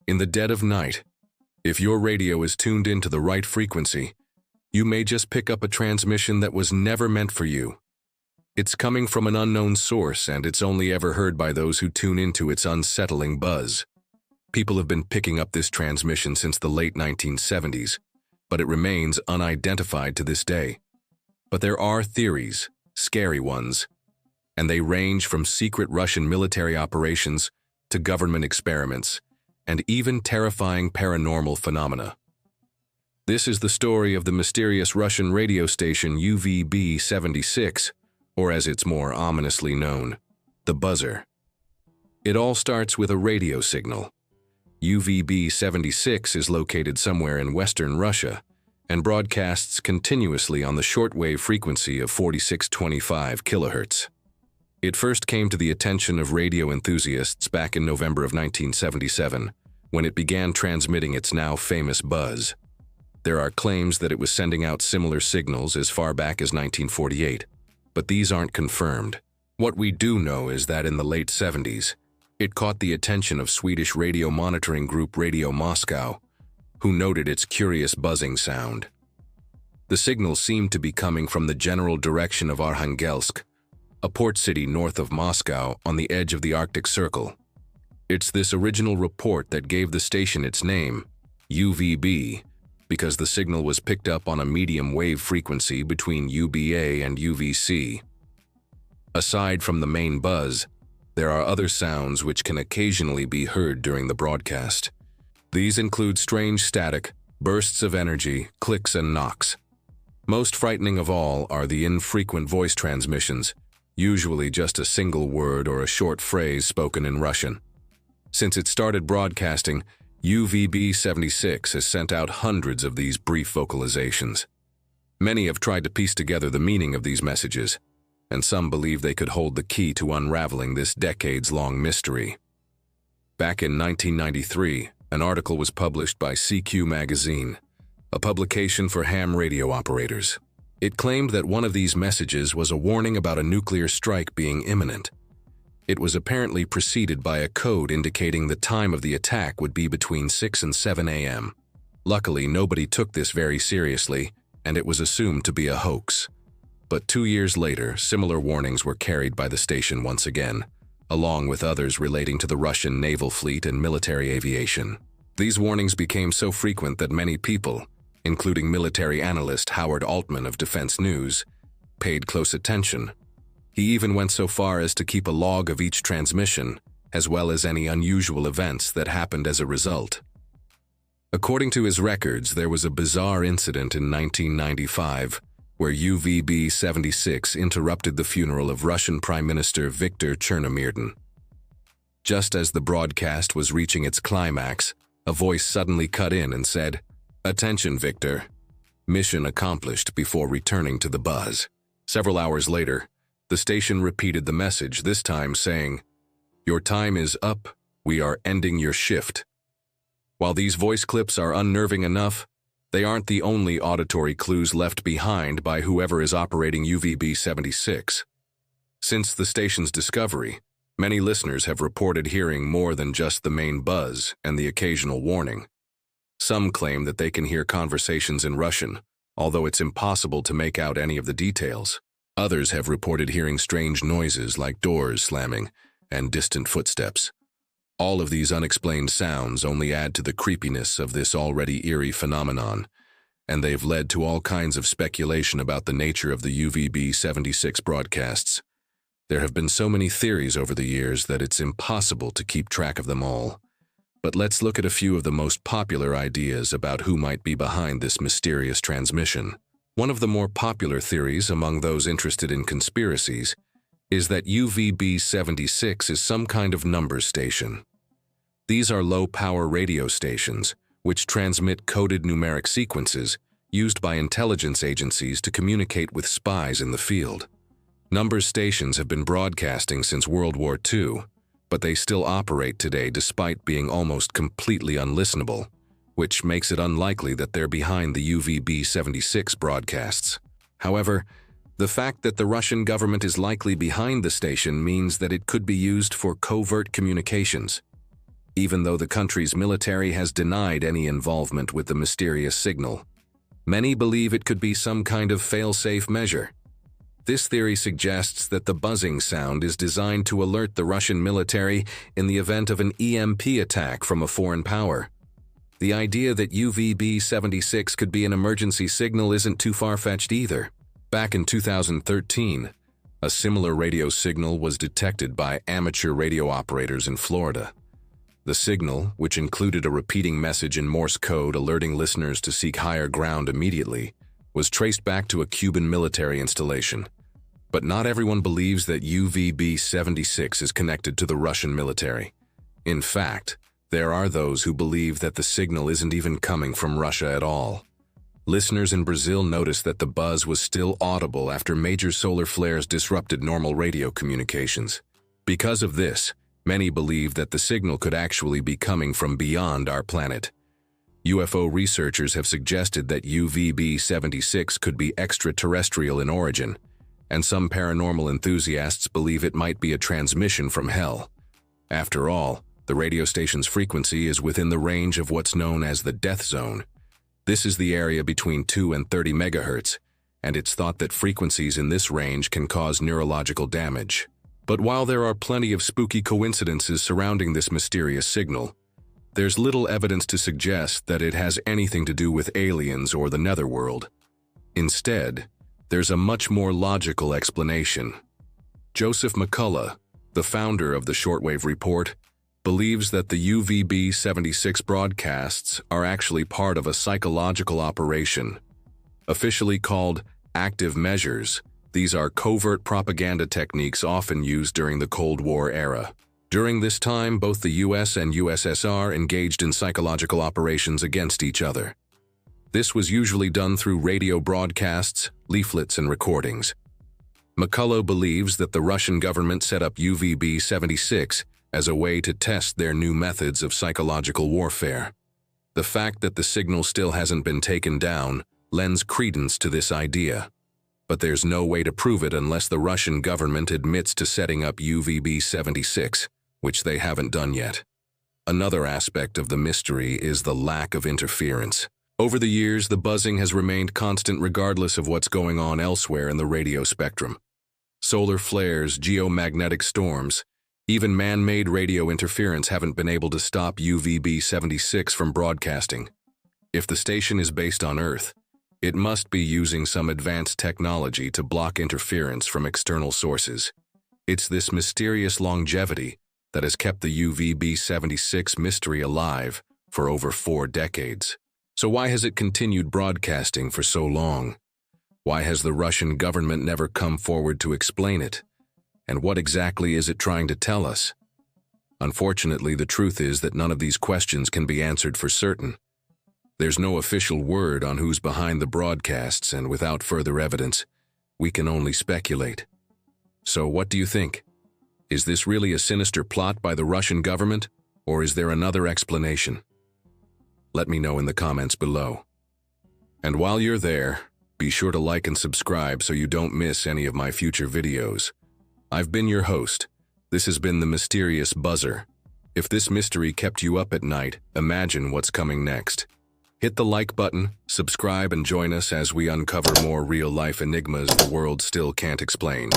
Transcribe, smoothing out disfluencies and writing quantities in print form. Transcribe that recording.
In the dead of night, if your radio is tuned into the right frequency, you may just pick up a transmission that was never meant for you. It's coming from an unknown source, and it's only ever heard by those who tune into its unsettling buzz. People have been picking up this transmission since the late 1970s, but it remains unidentified to this day. But there are theories, scary ones, and they range from secret Russian military operations to government experiments, and even terrifying paranormal phenomena. This is the story of the mysterious Russian radio station UVB-76, or as it's more ominously known, the buzzer. It all starts with a radio signal. UVB-76 is located somewhere in western Russia and broadcasts continuously on the shortwave frequency of 4625 kHz. It first came to the attention of radio enthusiasts back in November of 1977, when it began transmitting its now famous buzz. There are claims that it was sending out similar signals as far back as 1948, but these aren't confirmed. What we do know is that in the late 70s, it caught the attention of Swedish radio monitoring group Radio Moscow, who noted its curious buzzing sound. The signal seemed to be coming from the general direction of Arkhangelsk, a port city north of Moscow on the edge of the Arctic Circle. It's this original report that gave the station its name, UVB, because the signal was picked up on a medium wave frequency between UBA and UVC. Aside from the main buzz, there are other sounds which can occasionally be heard during the broadcast. These include strange static, bursts of energy, clicks and knocks. Most frightening of all are the infrequent voice transmissions, usually just a single word or a short phrase spoken in Russian. Since it started broadcasting, UVB-76 has sent out hundreds of these brief vocalizations. Many have tried to piece together the meaning of these messages, and some believe they could hold the key to unraveling this decades-long mystery. Back in 1993, an article was published by CQ magazine, a publication for ham radio operators. It claimed that one of these messages was a warning about a nuclear strike being imminent. It was apparently preceded by a code indicating the time of the attack would be between 6 and 7 a.m. Luckily, nobody took this very seriously, and it was assumed to be a hoax. But 2 years later, similar warnings were carried by the station once again, along with others relating to the Russian naval fleet and military aviation. These warnings became so frequent that many people, including military analyst Howard Altman of Defense News, paid close attention. He even went so far as to keep a log of each transmission, as well as any unusual events that happened as a result. According to his records, there was a bizarre incident in 1995 where UVB-76 interrupted the funeral of Russian Prime Minister Viktor Chernomyrdin. Just as the broadcast was reaching its climax, a voice suddenly cut in and said, "Attention, Victor. Mission accomplished," before returning to the buzz. Several hours later, the station repeated the message, this time saying, "Your time is up. We are ending your shift." While these voice clips are unnerving enough, they aren't the only auditory clues left behind by whoever is operating UVB-76. Since the station's discovery, many listeners have reported hearing more than just the main buzz and the occasional warning. Some claim that they can hear conversations in Russian, although it's impossible to make out any of the details. Others have reported hearing strange noises like doors slamming and distant footsteps. All of these unexplained sounds only add to the creepiness of this already eerie phenomenon, and they've led to all kinds of speculation about the nature of the UVB-76 broadcasts. There have been so many theories over the years that it's impossible to keep track of them all. But let's look at a few of the most popular ideas about who might be behind this mysterious transmission. One of the more popular theories among those interested in conspiracies is that UVB-76 is some kind of numbers station. These are low-power radio stations, which transmit coded numeric sequences used by intelligence agencies to communicate with spies in the field. Numbers stations have been broadcasting since World War II, but they still operate today despite being almost completely unlistenable, which makes it unlikely that they're behind the UVB-76 broadcasts. However, the fact that the Russian government is likely behind the station means that it could be used for covert communications. even though the country's military has denied any involvement with the mysterious signal. Many believe it could be some kind of fail-safe measure. This theory suggests that the buzzing sound is designed to alert the Russian military in the event of an EMP attack from a foreign power. The idea that UVB-76 could be an emergency signal isn't too far-fetched either. Back in 2013, a similar radio signal was detected by amateur radio operators in Florida. The signal, which included a repeating message in Morse code alerting listeners to seek higher ground immediately, was traced back to a Cuban military installation. But not everyone believes that UVB-76 is connected to the Russian military. In fact, there are those who believe that the signal isn't even coming from Russia at all. Listeners in Brazil noticed that the buzz was still audible after major solar flares disrupted normal radio communications. Because of this, many believe that the signal could actually be coming from beyond our planet. UFO researchers have suggested that UVB-76 could be extraterrestrial in origin, and some paranormal enthusiasts believe it might be a transmission from hell. After all, the radio station's frequency is within the range of what's known as the death zone. This is the area between 2 and 30 megahertz, and it's thought that frequencies in this range can cause neurological damage. But while there are plenty of spooky coincidences surrounding this mysterious signal, there's little evidence to suggest that it has anything to do with aliens or the netherworld. Instead, there's a much more logical explanation. Joseph McCullough, the founder of the Shortwave Report, believes that the UVB-76 broadcasts are actually part of a psychological operation. Officially called active measures, these are covert propaganda techniques often used during the Cold War era. During this time, both the US and USSR engaged in psychological operations against each other. This was usually done through radio broadcasts, leaflets, and recordings. McCullough believes that the Russian government set up UVB-76 as a way to test their new methods of psychological warfare. The fact that the signal still hasn't been taken down lends credence to this idea. But there's no way to prove it unless the Russian government admits to setting up UVB-76, which they haven't done yet. Another aspect of the mystery is the lack of interference. Over the years, the buzzing has remained constant regardless of what's going on elsewhere in the radio spectrum. Solar flares, geomagnetic storms, even man-made radio interference haven't been able to stop UVB-76 from broadcasting. If the station is based on Earth, it must be using some advanced technology to block interference from external sources. It's this mysterious longevity that has kept the UVB-76 mystery alive for over 4 decades. So why has it continued broadcasting for so long? Why has the Russian government never come forward to explain it? And what exactly is it trying to tell us? Unfortunately, the truth is that none of these questions can be answered for certain. There's no official word on who's behind the broadcasts, and without further evidence, we can only speculate. So what do you think? Is this really a sinister plot by the Russian government, or is there another explanation? Let me know in the comments below. And while you're there, be sure to like and subscribe so you don't miss any of my future videos. I've been your host. This has been the Mysterious Buzzer. If this mystery kept you up at night, imagine what's coming next. Hit the like button, subscribe, and join us as we uncover more real-life enigmas the world still can't explain.